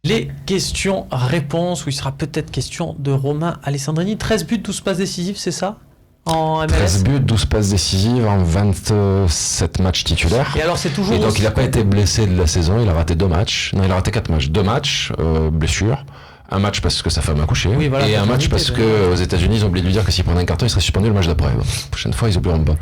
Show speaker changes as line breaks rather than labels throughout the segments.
Les questions-réponses, où il sera peut-être question de Romain Alessandrini. 13 buts, 12 passes décisives, c'est ça en MLS?
13 buts, 12 passes décisives en 27 matchs titulaires.
Et alors c'est toujours...
Et donc il n'a pas été blessé de la saison, il a raté 2 matchs. Non, il a raté 4 matchs. 2 matchs, blessure. Un match parce que sa femme a couché.
Oui, voilà,
et un match parce que aux États-Unis ils ont oublié de lui dire que s'il prenait un carton il serait suspendu le match d'après. Bon, la prochaine fois ils oublieront pas.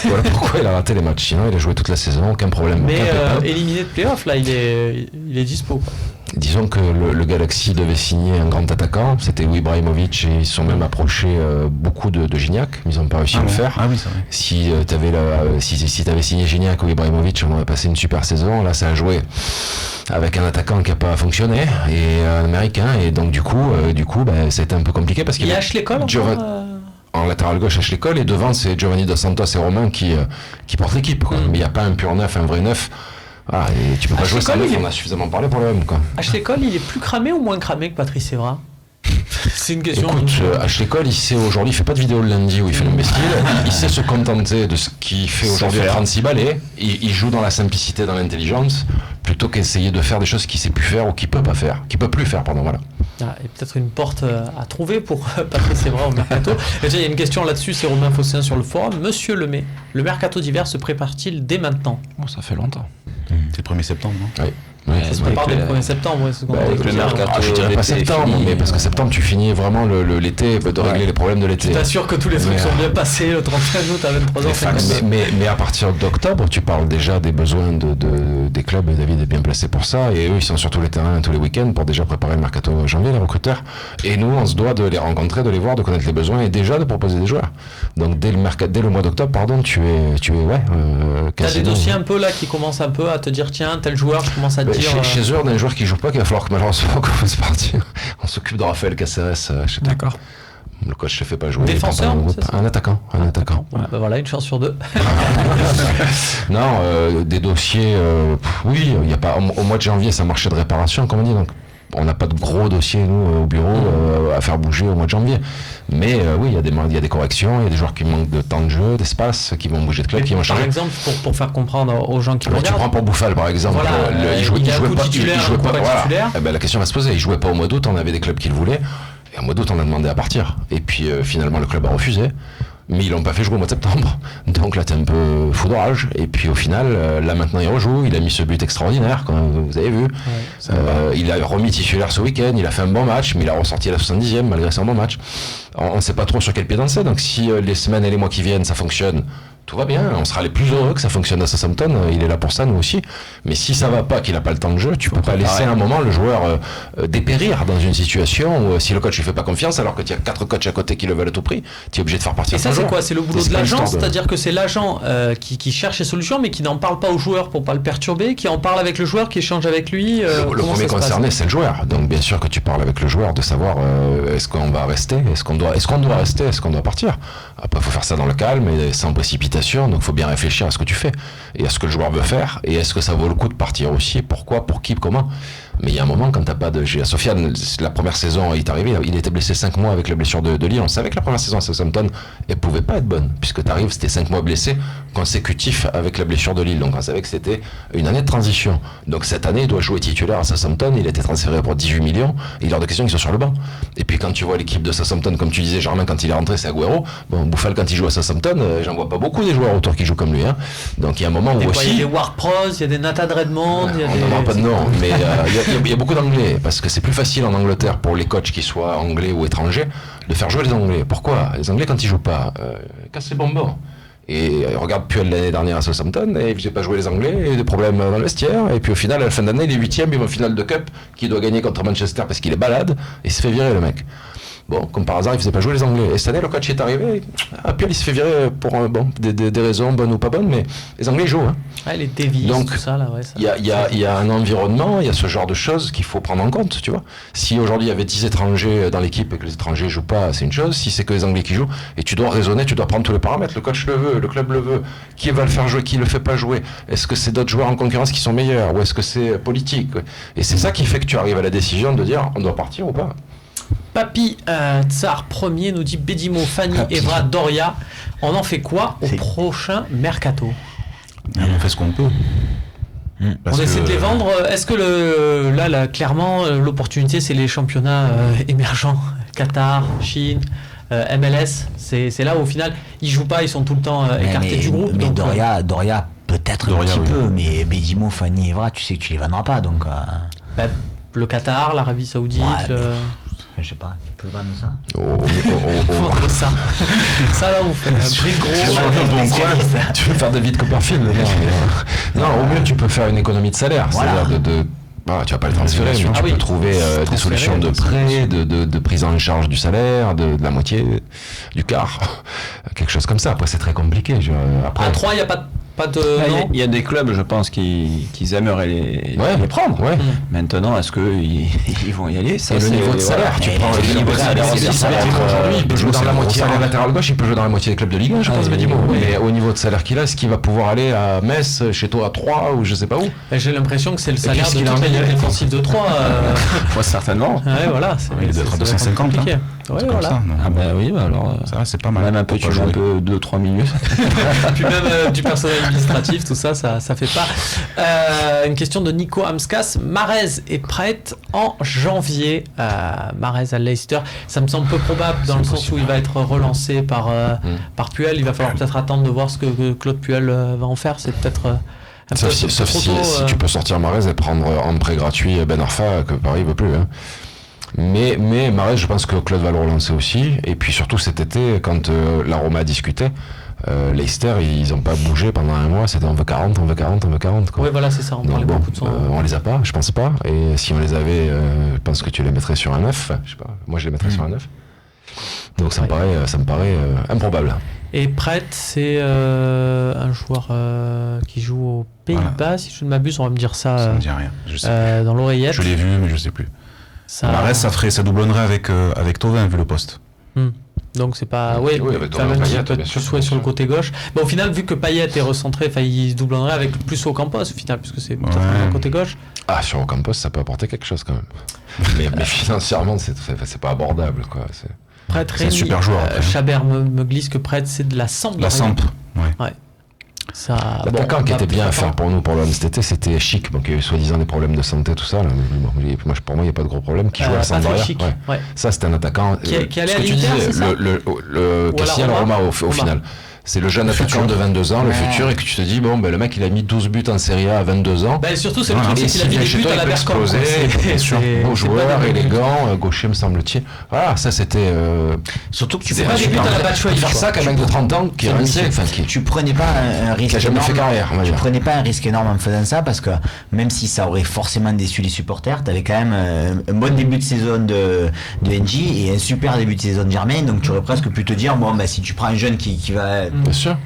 Voilà pourquoi il a raté les matchs. Sinon il a joué toute la saison, aucun problème.
Mais éliminé de play-off, là il est dispo, quoi.
Disons que le Galaxy devait signer un grand attaquant, c'était Ibrahimovic, et ils sont même approchés beaucoup de Gignac, mais ils n'ont pas réussi à le faire.
Ah oui, c'est vrai.
Si t'avais signé Gignac ou Ibrahimovic, on aurait passé une super saison. Là, ça a joué avec un attaquant qui n'a pas fonctionné, et un américain, et donc du coup, c'était un peu compliqué parce qu'il
y a Ashley Cole
en latéral gauche Ashley Cole, et devant c'est Giovanni Dos Santos et Romain qui portent l'équipe, quoi. Mais il n'y a pas un pur neuf, un vrai neuf. Ah, et tu peux pas jouer sans neuf, on a suffisamment parlé pour le même, quoi.
Ashley Cole, il est plus cramé ou moins cramé que Patrice Evra? C'est une question.
Écoute, Ashley Cole, il sait aujourd'hui, il fait pas de vidéo le lundi où il fait l'imbécile, il sait se contenter de ce qu'il fait aujourd'hui à 36 balais, il joue dans la simplicité, dans l'intelligence, plutôt qu'essayer de faire des choses qu'il sait plus faire ou qu'il peut plus faire, voilà.
Ah, et peut-être une porte à trouver pour Patrice Evra au mercato. Déjà, il y a une question là-dessus, c'est Romain Fossin sur le forum. Monsieur Lemay, le mercato d'hiver se prépare-t-il dès maintenant?
Bon, ça fait longtemps. C'est le 1er septembre, non?
Oui.
Ça se prépare dès le 1er septembre.
Le mercato,
je dirais pas septembre, mais parce que septembre, tu finis vraiment l'été, de régler les problèmes de l'été.
Tu t'assures que tous les trucs sont bien passés le 31 août à 23h50.
Mais à partir d'octobre, tu parles déjà des besoins des clubs, et David est bien placé pour ça, et eux, ils sont sur tous les terrains, tous les week-ends, pour déjà préparer le mercato janvier, les recruteurs. Et nous, on se doit de les rencontrer, de les voir, de connaître les besoins, et déjà de proposer des joueurs. Donc dès le mois d'octobre, tu es
t'as des dossiers un peu là qui commencent un peu à te dire tiens, tel joueur, je commence à te dire...
Chez eux, on a un joueur qui joue pas, qu'il va falloir que malheureusement qu'on fasse partir. On s'occupe de Raphaël Caceres, je sais pas.
D'accord.
Le coach ne fait pas jouer.
Défenseur,
un attaquant.
Ouais, voilà, une chance sur 2.
Non, des dossiers, oui, il y a pas. Au mois de janvier, c'est un marché de réparation, comme on dit, donc on n'a pas de gros dossiers, nous, au bureau, à faire bouger au mois de janvier. Mais oui, il y a des corrections, il y a des joueurs qui manquent de temps de jeu, d'espace, qui vont bouger de club, qui vont changer.
Par exemple, pour faire comprendre aux gens qui regardent.
Tu prends pour Bouffal, par exemple.
Voilà,
il jouait pas titulaire.
Titulaire.
Eh ben, la question va se poser. Il jouait pas au mois d'août, on avait des clubs qui le voulaient. Et au mois d'août, on a demandé à partir. Et puis finalement, le club a refusé. Mais ils l'ont pas fait jouer au mois de septembre. Donc là, t'es un peu foudrage. Et puis au final, là maintenant, il rejoue. Il a mis ce but extraordinaire, comme vous avez vu. Ouais, il a remis titulaire ce week-end. Il a fait un bon match, mais il a ressorti à la 70e malgré son bon match. On ne sait pas trop sur quel pied danser. Donc si les semaines et les mois qui viennent, ça fonctionne, tout va bien. On sera les plus heureux que ça fonctionne à Southampton. Il est là pour ça, nous aussi. Mais si ça va pas, qu'il n'a pas le temps de jeu, tu peux pas laisser un moment le joueur dépérir dans une situation où si le coach ne fait pas confiance, alors que tu as 4 coachs à côté qui le veulent à tout prix, tu es obligé de faire partir.
Et ça, c'est quoi? C'est le boulot de l'agent, c'est-à-dire que c'est l'agent qui cherche les solutions, mais qui n'en parle pas au joueur pour pas le perturber, qui en parle avec le joueur, qui échange avec lui.
Le premier concerné, c'est le joueur. Donc bien sûr que tu parles avec le joueur de savoir est-ce qu'on va rester, est-ce qu'on doit rester, est-ce qu'on doit partir. Après, il faut faire ça dans le calme et sans précipitation. Donc il faut bien réfléchir à ce que tu fais et à ce que le joueur veut faire et est-ce que ça vaut le coup de partir aussi, pourquoi, pour qui, comment. Mais il y a un moment quand t'as pas de... Sofiane, la première saison, il est arrivé, il était blessé 5 mois avec la blessure de Lille. On savait que la première saison à Southampton, elle pouvait pas être bonne, puisque t'arrives, c'était 5 mois blessé consécutifs avec la blessure de Lille. Donc on savait que c'était une année de transition. Donc cette année, il doit jouer titulaire à Southampton, il a été transféré pour 18 millions, et il est hors de question qu'il soit sur le banc. Et puis quand tu vois l'équipe de Southampton, comme tu disais, Germain, quand il est rentré, c'est Agüero. Bon, Bouffal, quand il joue à Southampton, j'en vois pas beaucoup des joueurs autour qui jouent comme lui. Hein. Donc il y a un moment où aussi...
Il y a des Ward-Prowse, il y a des Nathan Redmond, il y a des...
On n'en a pas de nom, mais il y a beaucoup d'anglais. Parce que c'est plus facile en Angleterre pour les coachs qui soient anglais ou étrangers de faire jouer les anglais. Pourquoi? Les anglais, quand ils jouent pas, cassent les bonbons. Et regarde Puel l'année dernière à Southampton, et il faisait pas jouer les anglais, et des problèmes dans le vestiaire, et puis au final, à la fin d'année, il est 8ème, il va en finale de Cup, qui doit gagner contre Manchester parce qu'il est balade, et il se fait virer le mec. Bon, comme par hasard, il faisait pas jouer les Anglais. Et cette année, le coach est arrivé, Puel, il se fait virer pour des raisons bonnes ou pas bonnes, mais les Anglais jouent. Hein.
Ah, les Davies,
donc,
tout ça, là, ouais.
Il y a un environnement, il y a ce genre de choses qu'il faut prendre en compte, tu vois. Si aujourd'hui, il y avait 10 étrangers dans l'équipe et que les étrangers jouent pas, c'est une chose. Si c'est que les Anglais qui jouent, et tu dois raisonner, tu dois prendre tous les paramètres. Le coach le veut, le club le veut. Qui va le faire jouer, qui le fait pas jouer? Est-ce que c'est d'autres joueurs en concurrence qui sont meilleurs? Ou est-ce que c'est politique? Et c'est ça qui fait que tu arrives à la décision de dire, on doit partir ou pas.
Papy Tsar Premier nous dit Bédimo, Fanny, Evra, Doria. On en fait quoi au prochain mercato?
On fait ce qu'on peut.
On essaie de les vendre. Est-ce que là, clairement, l'opportunité, c'est les championnats émergents, Qatar, Chine, MLS. C'est là où, au final, ils jouent pas, ils sont tout le temps écartés du groupe.
Mais
donc,
Doria peut-être un petit peu, mais Bedimo, Fanny, Evra, tu sais que tu les vendras pas, donc.
Le Qatar, l'Arabie Saoudite.
Je sais pas, tu peux vendre ça.
Vendre ça. Ça là, on fait un prix gros.
Tu veux faire David Copperfield? Non, au mieux tu peux faire une économie de salaire, c'est-à-dire tu vas pas le transférer, mais tu peux trouver des solutions de prêt, de prise en charge du salaire, de la moitié, du quart, quelque chose comme ça. Après c'est très compliqué.
À 3, il n'y a pas de...
Il y a des clubs, je pense, qui aimeraient les prendre.
Ouais.
Maintenant, est-ce qu'ils vont y aller? Ça,
et le niveau de salaire, tu prends le niveau de salaire. Aujourd'hui, il peut jouer dans la moitié. Salaire latéral gauche, il peut jouer dans la moitié des clubs de Ligue 1, je pense, Bedimo. Mais au niveau de salaire qu'il a, est-ce qu'il va pouvoir aller à Metz, chez toi à 3 ou je sais pas où?
J'ai l'impression que c'est le salaire de toute la ligne défensive de 3.
Certainement.
Ouais, voilà.
Il doit être à 250.
Ouais, voilà.
Ah bah oui, alors
ça c'est pas mal.
Même un peu, tu joues un peu 2-3 milieux.
Puis même du personnel administratif, tout ça fait pas. Une question de Nico Amskas. Mahrez est prête en janvier. Mahrez à Leicester. Ça me semble peu probable dans le sens où il va être relancé par Puel. Il va falloir peut-être attendre de voir ce que Claude Puel va en faire. C'est peut-être...
Sauf si tu peux sortir Mahrez et prendre en prêt gratuit Ben Arfa, que Paris ne veut plus. Hein. Mais Mahrez, je pense que Claude va le relancer aussi. Et puis surtout cet été, quand la Roma discutait, Leicester, ils n'ont pas bougé pendant un mois. C'était on veut 40. Quoi.
Oui, voilà, c'est ça. On parlait beaucoup de son.
On les a pas, je pense pas. Et si on les avait, je pense que tu les mettrais sur un 9. Je sais pas. Moi, je les mettrais sur un 9. Donc ça me paraît improbable.
Et Pret, c'est un joueur qui joue aux Pays-Bas, si je ne m'abuse, on va me dire ça.
Ça me dit rien. Je sais
dans l'oreillette.
Je l'ai vu, mais je sais plus. Mahrez, ça doublonnerait avec Thauvin vu le poste.
Donc c'est pas... Oui,
avec
quand même
Payet,
peut être plus sur le côté gauche. Mais au final, vu que Payet est recentré, il se doublonnerait avec plus Ocampos, au final, puisque c'est peut-être le côté gauche.
Ah, sur Ocampos, ça peut apporter quelque chose quand même. mais financièrement, c'est pas abordable, quoi.
C'est un super joueur.
Chabert me glisse que Pret, c'est de la Samp.
La Samp, ouais.
L'attaquant qui était bien à faire pour nous pour l'homme cet été, c'était Chic, donc il y a eu soi-disant des problèmes de santé, tout ça. Là. Pour moi, il n'y a pas de gros problème. Qui joue à Sampdoria. Ouais. Ça, c'était un attaquant.
Qui allait à
ce que tu disais, le Cassiel Roma au final. C'est le jeune attaquant de 22 ans, le futur, et que tu te dis, le mec, il a mis 12 buts en Serie A à 22 ans.
Surtout, c'est le truc, c'est qu'il a mis des buts à la Bergkamp.
Beau joueur, élégant, gaucher, me semble-t-il. Voilà, ça, c'était...
Surtout que tu fais pas des buts à la Batshuayi.
Faire ça qu'un mec de 30 ans qui est rincé.
Tu prenais pas un risque
qui a jamais fait carrière.
Tu prenais pas un risque énorme en faisant ça, parce que même si ça aurait forcément déçu les supporters, t'avais quand même un bon début de saison de NJ et un super début de saison de Germain, donc tu aurais presque pu te dire, si tu prends un jeune qui va...
Bien sûr.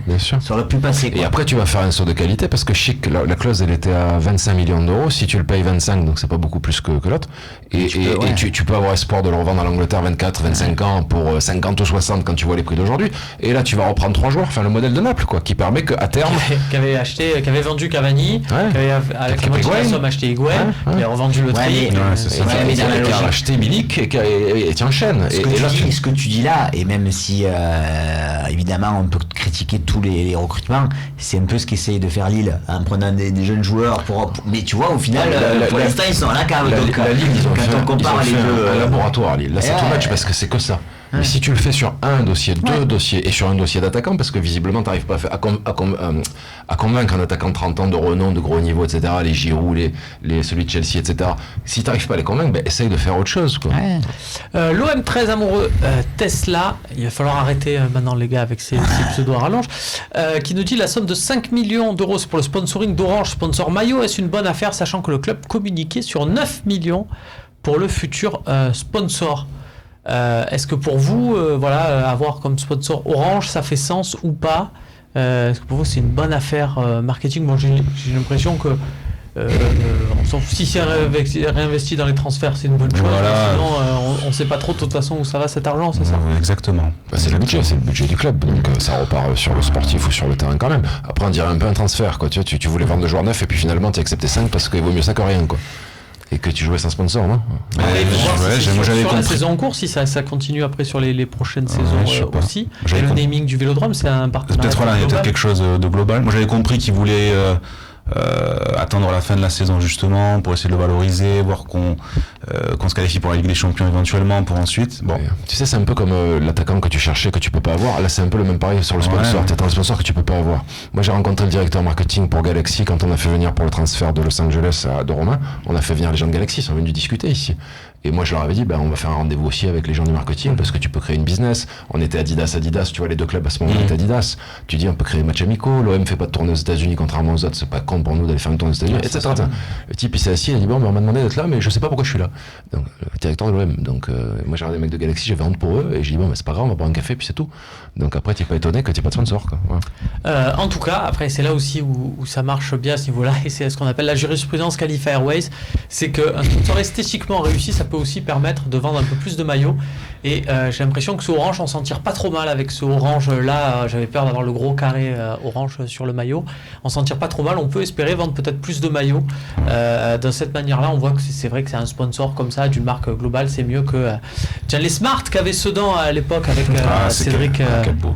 Ça aurait pu passer, quoi.
Et après, tu vas faire un saut de qualité parce que Chic, la clause, elle était à 25 millions d'euros. Si tu le payes 25, donc c'est pas beaucoup plus que l'autre. Et tu peux avoir espoir de le revendre à l'Angleterre 24, 25 ans pour 50 ou 60 quand tu vois les prix d'aujourd'hui. Et là, tu vas reprendre 3 joueurs, le modèle de Naples, quoi, qui permet qu'à terme.
Qui avait vendu Cavani, qui avait avec la somme acheté Higuain, qui a revendu le tri.
Qui a acheté Milik et tu enchaînes.
Ce que tu dis là, et même si évidemment on peut critiquer tous les recrutements, c'est un peu ce qu'essaye de faire Lille en prenant des jeunes joueurs mais tu vois, au final pour l'instant ils sont à la cave. Donc
la Ligue, quand on compare les deux, un laboratoire Lille, là c'est tout match parce que c'est que ça. Mais si tu le fais sur un dossier, deux dossiers, et sur un dossier d'attaquant, parce que visiblement t'arrives pas à convaincre un attaquant de 30 ans de renom, de gros niveau, etc., les Giroud, celui de Chelsea, etc., si t'arrives pas à les convaincre, essaye de faire autre chose, quoi.
L'OM très amoureux, Tesla, il va falloir arrêter maintenant les gars avec ces pseudos à rallonge, qui nous dit la somme de 5 millions d'euros pour le sponsoring d'Orange, sponsor maillot, est-ce une bonne affaire, sachant que le club communiquait sur 9 millions pour le futur sponsor? Est-ce que pour vous, avoir comme sponsor Orange, ça fait sens ou pas? Est-ce que pour vous c'est une bonne affaire marketing? Moi j'ai l'impression que si c'est réinvesti dans les transferts, c'est une bonne chose. Sinon, on ne sait pas trop de toute façon où ça va cet argent, c'est ça?
Exactement.
C'est le budget du club, donc ça repart sur le sportif ou sur le terrain quand même. Après on dirait un peu un transfert, quoi. Tu voulais vendre 2 joueurs neufs et puis finalement tu as accepté 5 parce qu'il vaut mieux ça que rien, quoi. Et que tu jouais sans sponsor, non?
Moi j'avais compris. La saison en cours, si ça continue après sur les prochaines saisons aussi. Et le naming du Vélodrome, c'est un partenariat.
Il y a peut-être quelque chose de global. Moi j'avais compris qu'ils voulaient attendre la fin de la saison justement pour essayer de le valoriser, voir qu'on se qualifie pour la Ligue des Champions éventuellement pour ensuite. Bon,
tu sais, c'est un peu comme l'attaquant que tu cherchais que tu peux pas avoir. Là, c'est un peu le même pareil sur le sponsor. T'as un sponsor que tu peux pas avoir. Moi, j'ai rencontré le directeur marketing pour Galaxy quand on a fait venir pour le transfert de Los Angeles de Romain. On a fait venir les gens de Galaxy, ils sont venus discuter ici. Et moi, je leur avais dit, on va faire un rendez-vous aussi avec les gens du marketing parce que tu peux créer une business. On était Adidas, tu vois, les deux clubs à ce moment-là étaient Adidas. Tu dis, on peut créer des matchs amicaux. L'OM fait pas de tournée aux États-Unis, contrairement aux autres. C'est pas con pour nous d'aller faire une tournée aux États-Unis, etc. Le type, il s'est assis, il a dit, on m'a demandé d'être là, mais je sais pas pourquoi je suis là. Donc, le directeur de l'OM. Donc, moi, j'ai regardé les mecs de Galaxy, j'avais honte pour eux, et j'ai dit, c'est pas grave, on va boire un café, puis c'est tout. Donc, après, t'es pas étonné que t'aies pas de sponsor, quoi. Ouais.
En tout cas, après, c'est là aussi où ça marche bien à ce niveau-là, et c'est ce qu'on appelle la jurisprudence Qualify Airways. C'est qu'un sponsor esthétiquement réussi, ça peut aussi permettre de vendre un peu plus de maillots. Et j'ai l'impression que ce orange, on s'en tire pas trop mal avec ce orange là. J'avais peur d'avoir le gros carré orange sur le maillot. On s'en tire pas trop mal. On peut espérer vendre peut-être plus de maillots. De cette manière-là, on voit que c'est vrai que c'est un sponsor comme ça d'une marque globale, c'est mieux que tiens, les Smart qu'avait Sedan à l'époque avec Cédric.
Quel beau.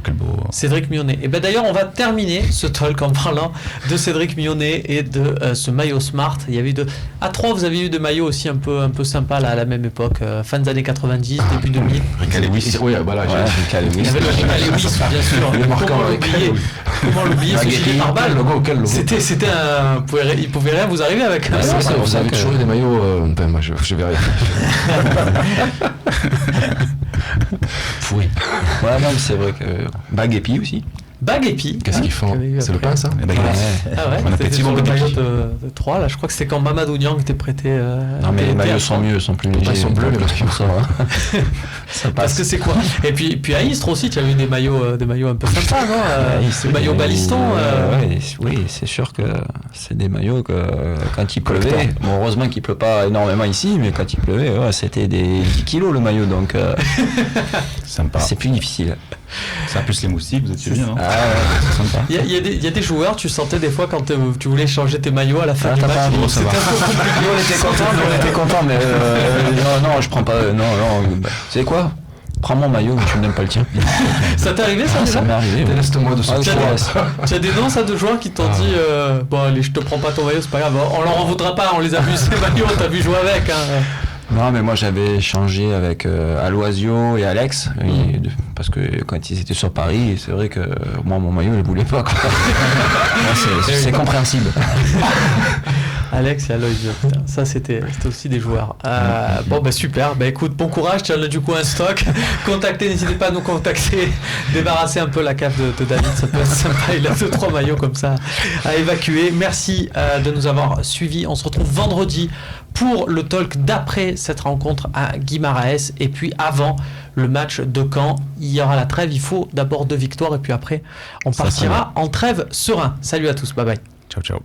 Cédric Mionnet. Et ben d'ailleurs, on va terminer ce talk en parlant de Cédric Mionnet et de ce maillot Smart. Il y avait à 3, vous avez eu des maillots aussi un peu sympas là, à la même époque, fin des années 90, début 2000.
Rick Lewis. Oui, voilà,
Rick Lewis. Il y avait le Rick Lewis, bien sûr. Comment l'oublier ce gilet pare-balles. C'était un. Il pouvait rien vous arriver avec.
Vous avez toujours eu des maillots. Moi, je vais rien.
Pourri. Ouais, non, mais c'est vrai que. Bag Epi aussi.
Bag Epi.
Qu'est-ce qu'ils font? C'est le pain, ça?
Ah ouais, c'était sur le maillot de 3, là. Je crois que c'était quand Mamadou Niang était prêté.
Non, mais les maillots sont mieux, sont plus légers.
Ils sont bleus, mais parce qu'ils ça
passe. Parce que c'est quoi? Et puis à Istres aussi, tu as eu des maillots un peu sympas, non? Des maillots baliston.
Oui, c'est sûr que c'est des maillots que quand il pleuvait, bon, heureusement qu'il pleut pas énormément ici, mais quand il pleuvait, c'était des 10 kilos le maillot, donc
sympa.
C'est plus difficile.
Ça plus les moustiques, vous êtes sûr, non?
Ah ouais, c'est sympa.
Il y a des joueurs, tu sentais des fois quand tu voulais changer tes maillots à la fin du match.
C'était un peu compliqué. On était contents, mais non, je prends pas. Non, vous savez quoi? Prends mon maillot, mais tu n'aimes pas le tien.
Ça t'est arrivé ça?
Ça m'est arrivé.
Laisse-moi de ça.
Tu as des noms ça de joueurs qui t'ont dit bon allez, je te prends pas ton maillot, c'est pas grave, on leur en voudra pas, on les a vus ces maillots, t'as vu jouer avec.
Non, mais moi j'avais changé avec Aloisio et Alex, parce que quand ils étaient sur Paris, c'est vrai que moi mon maillot je voulais pas. C'est compréhensible.
Alex et Aloisio, ça c'était aussi des joueurs. Super, écoute, bon courage, tu as du coup un stock. N'hésitez pas à nous contacter, débarrasser un peu la cave de David, ça peut être sympa, il a 2-3 maillots comme ça à évacuer. Merci de nous avoir suivis, on se retrouve vendredi pour le talk d'après cette rencontre à Guimaraes, et puis avant le match de Caen, il y aura la trêve, il faut d'abord 2 victoires et puis après on partira en trêve serein. Salut à tous, bye bye.
Ciao.